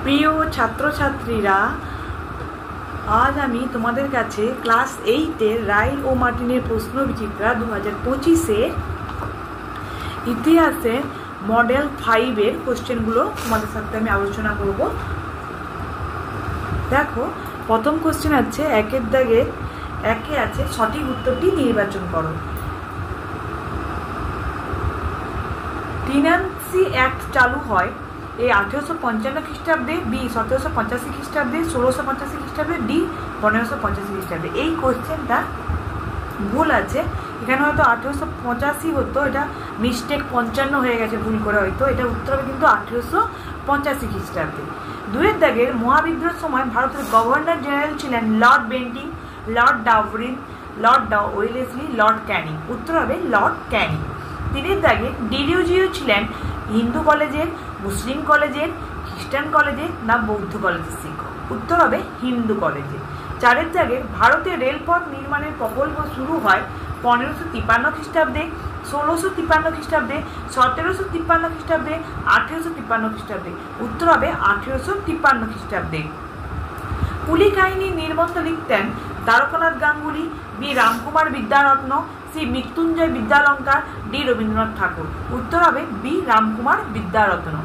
প্রিয় ছাত্রছাত্রীরা, আজ আমি তোমাদের কাছে ক্লাস 8-এর রাইল ও মার্টিনের প্রশ্নবিচিত্রা 2025-এর ইতিহাসে মডেল 5-এর কোশ্চেনগুলো তোমাদের সাথে আমি আলোচনা করব। দেখো, প্রথম কোশ্চেন আছে একের দাগে একে আছে সঠিক উত্তরটি নির্বাচন করো। টিনান্সি অ্যাক্ট চালু হয় এ 1855 খ্রিস্টাব্দে, বি 1785 খ্রিস্টাব্দে, 1685 খ্রিস্টাব্দে, ডি 1585 খ্রিস্টাব্দে। এই কোশ্চেনটা ভুল আছে, এখানে হয়তো 1885 হতো, এটা মিস্টেক 55 হয়ে গেছে ভুল করে, হয়তো এটা উত্তর হবে কিন্তু 1885 খ্রিস্টাব্দে। দুয়ের দাগের মহাবিদ্রোহের সময় ভারতের গভর্নর জেনারেল ছিলেন lord Bentinck, lord Dufferin, lord Wellesley, lord Canning. উত্তর হবে লর্ড ক্যানিং। তিনের দাগে ডিডিওজিও ছিলেন হিন্দু কলেজের, মুসলিম কলেজের, খ্রিস্টান কলেজের না বৌদ্ধ কলেজের শিক্ষক। উত্তর হবে হিন্দু কলেজে। চারের দাগে ভারতের রেলপথ নির্মাণের প্রকল্প শুরু হয় 1553 খ্রিস্টাব্দে, 1653 খ্রিস্টাব্দে, 1753 খ্রিস্টাব্দে, 1853 খ্রিস্টাব্দে। উত্তর হবে 1853 খ্রিস্টাব্দে। কুলি কাহিনী নির্বন্ধ লিখতেন Dwarkanath Ganguly, B Ramkumar Vidyaratna, C Mrityunjay Vidyalankar, D Rabindranath Thakur. উত্তর হবে বি রামকুমার বিদ্যারত্ন।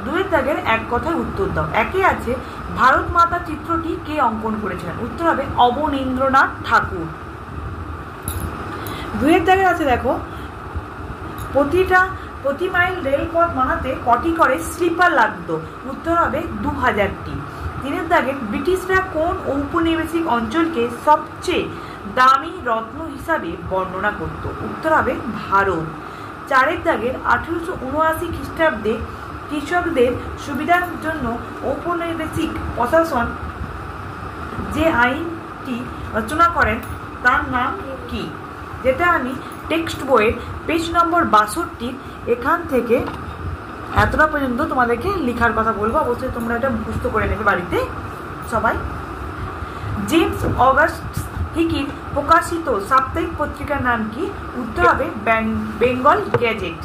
দুয়ের দাগের এক কথায় উত্তর দাও। একে আছে ভারত মাতা চিত্রটি কে অঙ্কন করেছিলেন। উত্তর হবে অবনীন্দ্রনাথ ঠাকুর। দুয়ের দাগের আছে দেখো, প্রতি মাইল রেলপথ বানাতে কটি করে স্লিপার লাগতো। উত্তর হবে 2000টি। তিনের দাগে ব্রিটিশরা কোন ঔপনিবেশিক অঞ্চলকে সবচেয়ে দামি রত্ন হিসাবে বর্ণনা করত। উত্তর হবে ভারত। চারের দাগের 1879 খ্রিস্টাব্দে কৃষকদের সুবিধার জন্য ঔপনিবেশিক প্রশাসন যে আইনটি রচনা করেন তার নাম কি? যেটা আমি টেক্সট বইয়ের পেজ নম্বর 62 এখান থেকে এতটা পর্যন্ত তোমাদেরকে লেখার কথা বলবো। অবশ্যই তোমরা এটা মুখস্থ করে নেবে বাড়িতে সবাই। জেমস অগাস্ট হিকির প্রকাশিত সাপ্তাহিক পত্রিকার নাম কি? উত্তর হবে বেঙ্গল গ্যাজেট।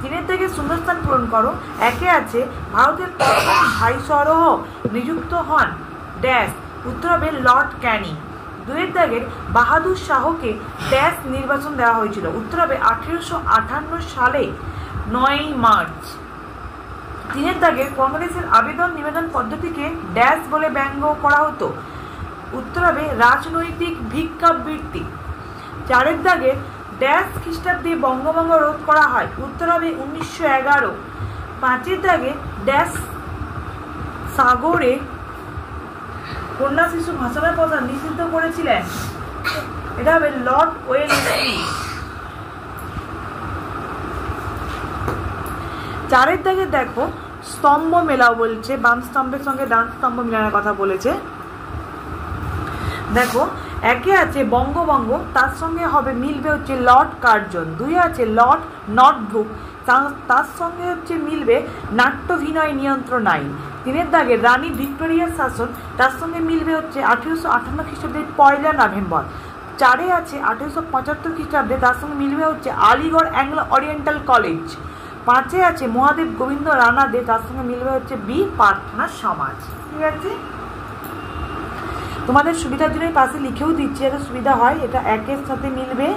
তিনের থেকে শূন্যস্থান পূরণ করো। একে আছে ভারতের প্রথম ভাইসরহ নিযুক্ত হন ড্যাশ। উত্তর হবে লর্ড ক্যানিং। দুয়ের দাগের বাহাদুর শাহকে ড্যাশ নির্বাচন দেওয়া হয়েছিল। উত্তর হবে 1858 সালে 9 মার্চ। তিনের দাগের কংগ্রেসের আবেদন নিবেদন পদ্ধতিকে ড্যাশ বলে ব্যঙ্গ করা হতো। উত্তর হবে রাজনৈতিক ভিক্ষাবৃত্তি। চারের দাগের ড্যাশ খ্রিস্টাব্দে বঙ্গভঙ্গ রোধ করা হয়। উত্তর হবে 1911। পাঁচের দাগে ড্যাশ সাগরে কন্যা শিশু ভাষণের প্রথা নিষিদ্ধ করেছিলেন। এটা হবে লর্ড ওয়েলেসলি। চারের দাগে দেখো স্তম্ভ মেলাও বলছে, বাম স্তম্ভের সঙ্গে ডান স্তম্ভ মেলানোর কথা বলেছে। দেখো, একে আছে বঙ্গভঙ্গ, তার সঙ্গে হবে মিলবে হচ্ছে লর্ড কার্জন। দুই আছে লর্ড নর্থব্রুক, তার সঙ্গে হচ্ছে মিলবে নাট্যভিনয় নিয়ন্ত্রণ আইন। তিনের দাগে রানী ভিক্টোরিয়ার শাসন, তার সঙ্গে মিলবে হচ্ছে 1858 খ্রিস্টাব্দের 1 নভেম্বর। চারে আছে 1875 খ্রিস্টাব্দে, তার সঙ্গে মিলবে হচ্ছে আলিগড় অ্যাংলো ওরিয়েন্টাল কলেজ। পাঁচে আছে মহাদেব গোবিন্দ রানা দে, তার সঙ্গে মিলবে হচ্ছে বি প্রার্থনা সমাজ। ঠিক আছে, তোমাদের সুবিধার জন্য পাশে লিখেও দিচ্ছি যাতে সুবিধা হয়। এটা একের সাথে মিলবে,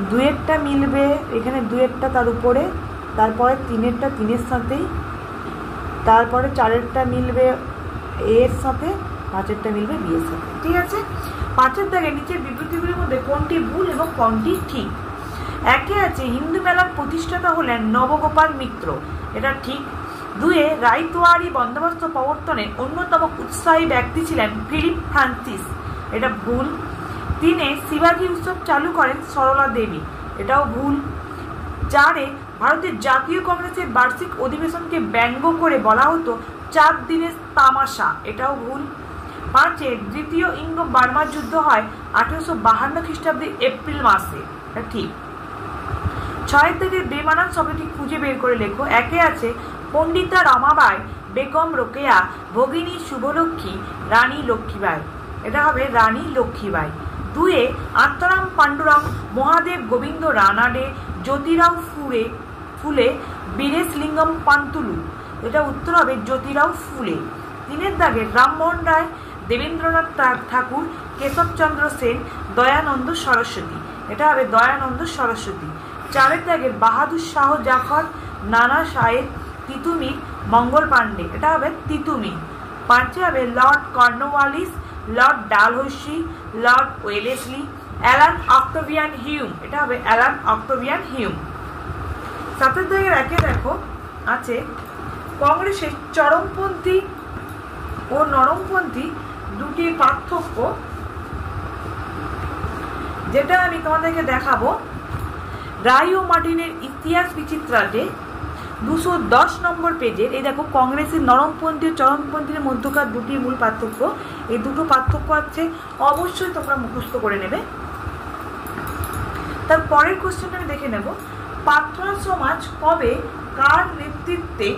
দুয়েরটা মিলবে এখানে, দুয়েরটা তার উপরে, তারপরে তিনেরটা তিনের সাথেই, তারপরে চারেরটা মিলবে এর সাথে, পাঁচেরটা মিলবে বি এর সাথে। ঠিক আছে, পাঁচের দাগে নিচের বিবৃতিগুলির মধ্যে কোনটি ভুল এবং কোনটি ঠিক? একে আছে হিন্দু মেলার প্রতিষ্ঠাতা হলেন নবগোপাল মিত্র, এটা ঠিক। দুয়ে রায়তোয়ারি বন্দোবস্ত প্রবর্তনের অন্যতম উৎসাহী ব্যক্তি ছিলেন ফিলিপ ফ্রান্সিস, এটা ভুল। তিনে শিবাজী উৎসব চালু করেন সরলা দেবী, এটাও ভুল। চারে ভারতের জাতীয় কংগ্রেসের বার্ষিক অধিবেশনকে ব্যঙ্গ করে বলা হতো 4 দিনের তামাশা, এটাও ভুল। পাঁচে দ্বিতীয় ইঙ্গো বার্মা যুদ্ধ হয় 1852 খ্রিস্টাব্দে এপ্রিল মাসে, এটা ঠিক। ছয়ের থেকে বেমানান শব্দটি খুঁজে বের করে লেখো। একে আছে পণ্ডিতা রমাবাই বেগম রোকেয়া ভগিনী শুভলক্ষ্মী রানী লক্ষ্মীবাই, এটা হবে রানী লক্ষ্মীবাই। দুয়ে আত্মারাম পাণ্ডুরং মহাদেব গোবিন্দ রানাডে জ্যোতিরাও ফুলে বীরেশলিঙ্গম পান্তুলু, এটা উত্তর হবে জ্যোতিরাও ফুলে। 3 দাগে রামমোহন রায়, দেবেন্দ্রনাথ ঠাকুর, কেশবচন্দ্র সেন, দয়ানন্দ সরস্বতী, এটা হবে দয়ানন্দ সরস্বতী। 4 দাগে বাহাদুর শাহ জাফর, নানা সাহেব, তিতুমির, মঙ্গল পাণ্ডে, এটা হবে তিতুমির। 5 হবে Lord Cornwallis, Lord Dalhousie, Lord Wellesley, Alan Octavian Hume, এটা হবে অ্যালান অক্টোভিয়ান হিউম। 7 দাগের 1 দেখো আছে কংগ্রেসের চরমপন্থী ও নরমপন্থী দুটি পার্থক্য, যেটা আমি তোমাদেরকে দেখাবো। রায় ও মার্টিনের ইতিহাস বিচিত্রাতে 210 নম্বর পেজের এই দেখো কংগ্রেসের নরমপন্থী ও চরমপন্থীর মধ্যকার দুটি মূল পার্থক্য। এই দুটো পার্থক্য আছে, অবশ্যই তোমরা মুখস্থ করে নেবে। তার পরের কোশ্চেনটা আমি দেখে নেব, প্রার্থনা সমাজ কবে কার নেতৃত্বে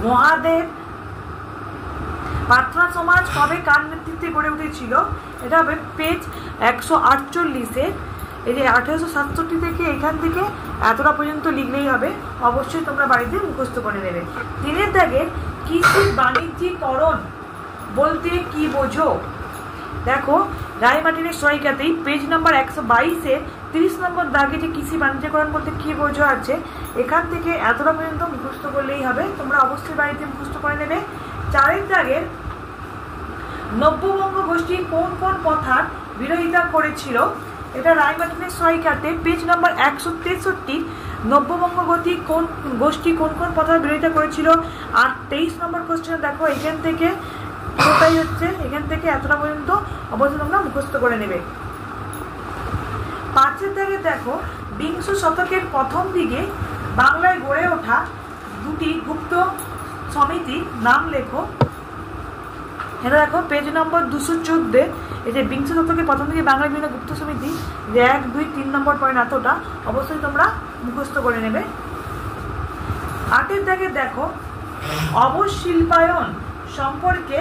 মহাদেব প্রার্থনা সমাজ কবে কার নেতৃত্বে গড়ে উঠেছিল? এটা হবে পেজ 148-এর। এই যে 1867 থেকে এখান থেকে এতটা পর্যন্ত লিখলেই হবে, অবশ্যই তোমরা বাড়িতে মুখস্থ করে নেবে। 3 দাগে কৃষি বাণিজ্যিকরণ বলতে কি বোঝো? দেখো রায় মার্টিনের সহায়িকাতেই পেজ নাম্বার 122-এ 30 নম্বর দাগে যে কৃষি বাণিজ্যিকরণ বলতে কি বোঝো আছে, এখান থেকে এতটা পর্যন্ত মুখস্থ করলেই হবে, তোমরা অবশ্যই বাড়িতে মুখস্থ করে নেবে। 4 দাগের নব্যবঙ্গ গোষ্ঠী কোন কোন প্রথার বিরোধিতা করেছিল? এটা রায় মার্টিনের সহায়িকাতে পেজ নাম্বার 163 নব্যবঙ্গ গোষ্ঠী কোন কোন প্রথার বিরোধিতা করেছিল। আর 23 নম্বর কোশ্চেন দেখো এখান থেকে পুরোটাই হচ্ছে, এখান থেকে এতটা পর্যন্ত অবশ্যই তোমরা মুখস্থ করে নেবে। 5 দাগে দেখো বিংশ শতকের প্রথম দিকে বাংলায় গড়ে ওঠা দুটি গুপ্ত সমিতির নাম লেখো। এটা দেখো পেজ নম্বর 214, এই যে বিংশ শতকের প্রথম দিকে বাংলায় বিভিন্ন গুপ্ত সমিতি, 1, 2, 3 নম্বর পয়েন্ট এতটা অবশ্যই তোমরা মুখস্থ করে নেবে। 8 দাগে দেখো অবশিল্পায়ন সম্পর্কে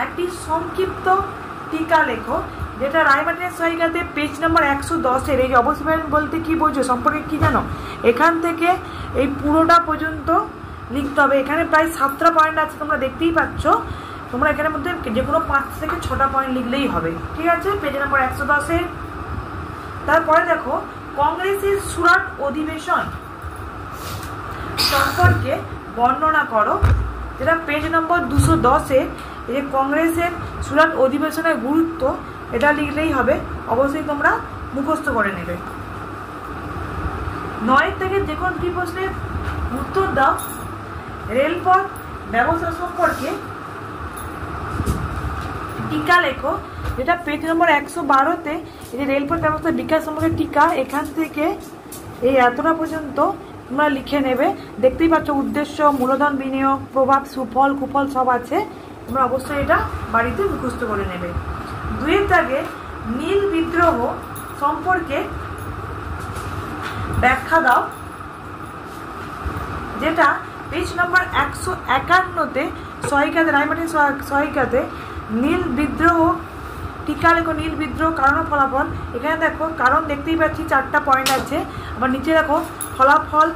একটি সংক্ষিপ্ত টিকা লেখো, যেটা রায় মার্টিনের সহায়িকাতে পেজ নাম্বার 110-এর। এই যে অবশিল্পায়ন বলতে কি বোঝো সম্পর্কে কি জানো, এখান থেকে এই পুরোটা পর্যন্ত লিখতে হবে। এখানে প্রায় 7টা পয়েন্ট আছে, তোমরা দেখতেই পাচ্ছ। তোমরা এখানের মধ্যে যে কোনো 5 থেকে 6টা পয়েন্ট লিখলেই হবে, ঠিক আছে, পেজ নাম্বার 110-এর। তারপরে দেখো কংগ্রেসের সুরাট অধিবেশন সম্পর্কে বর্ণনা করো, যেটা পেজ নম্বর 210-এ। এই যে কংগ্রেসের সুরাট অধিবেশনের গুরুত্ব, এটা লিখলেই হবে, অবশ্যই তোমরা মুখস্থ করে নেবে। 9 থেকে যে কোনো 2 প্রশ্নের উত্তর দাও। রেলপথ ব্যবস্থা সম্পর্কে টিকা লেখো, যেটা পেজ নম্বর 112-তে। এই যে রেলপথ ব্যবস্থার বিকাশ সম্পর্কে টিকা, এখান থেকে এই এতটা পর্যন্ত তোমরা লিখে নেবে। দেখতেই পাচ্ছ উদ্দেশ্য, মূলধন বিনিয়োগ, প্রভাব, সুফল কুফল সব আছে, তোমরা অবশ্যই এটা বাড়িতে মুখস্থ করে নেবে। 2 দাগে নীল বিদ্রোহ সম্পর্কে ব্যাখ্যা দাও, যেটা পেজ নম্বর 151-তে সহায়িকাতে রায় মার্টিনের সহায়িকাতে নীল বিদ্রোহ টিকা লেখো। নীল বিদ্রোহ কারণ ও ফলাফল, এখানে দেখো কারণ দেখতেই পাচ্ছি 4টা পয়েন্ট আছে, আবার নিচে দেখো ফলাফল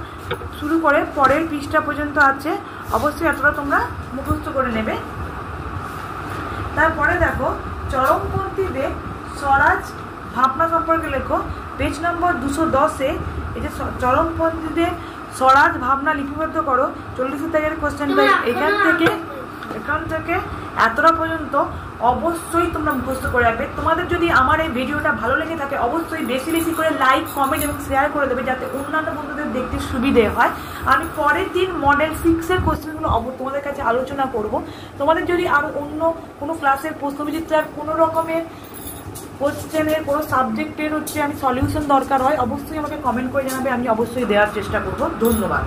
শুরু করে পরের পৃষ্ঠা পর্যন্ত আছে, অবশ্যই এতটা তোমরা মুখস্থ করে নেবে। তারপরে দেখো চরমপন্থীদের স্বরাজ ভাবনা সম্পর্কে লেখো, পেজ নম্বর 210-এ। এই যে চরমপন্থীদের স্বরাজ ভাবনা লিপিবদ্ধ করো, 40 দাগের কোশ্চেনটা। এখান থেকে এতটা পর্যন্ত অবশ্যই তোমরা মুখস্থ করে রাখবে। তোমাদের যদি আমার এই ভিডিওটা ভালো লেগে থাকে অবশ্যই বেশি বেশি করে লাইক, কমেন্ট এবং শেয়ার করে দেবে, যাতে অন্যান্য বন্ধুদের দেখতে সুবিধে হয়। আমি পরের দিন মডেল 6-এর কোশ্চেনগুলো তোমাদের কাছে আলোচনা করব। তোমাদের যদি আরও অন্য কোনো ক্লাসের প্রশ্নবিচিত্রার কোনো রকমের কোশ্চেনের কোনো সাবজেক্টের আমি সলিউশন দরকার হয়, অবশ্যই আমাকে কমেন্ট করে জানাবে, আমি অবশ্যই দেওয়ার চেষ্টা করব। ধন্যবাদ।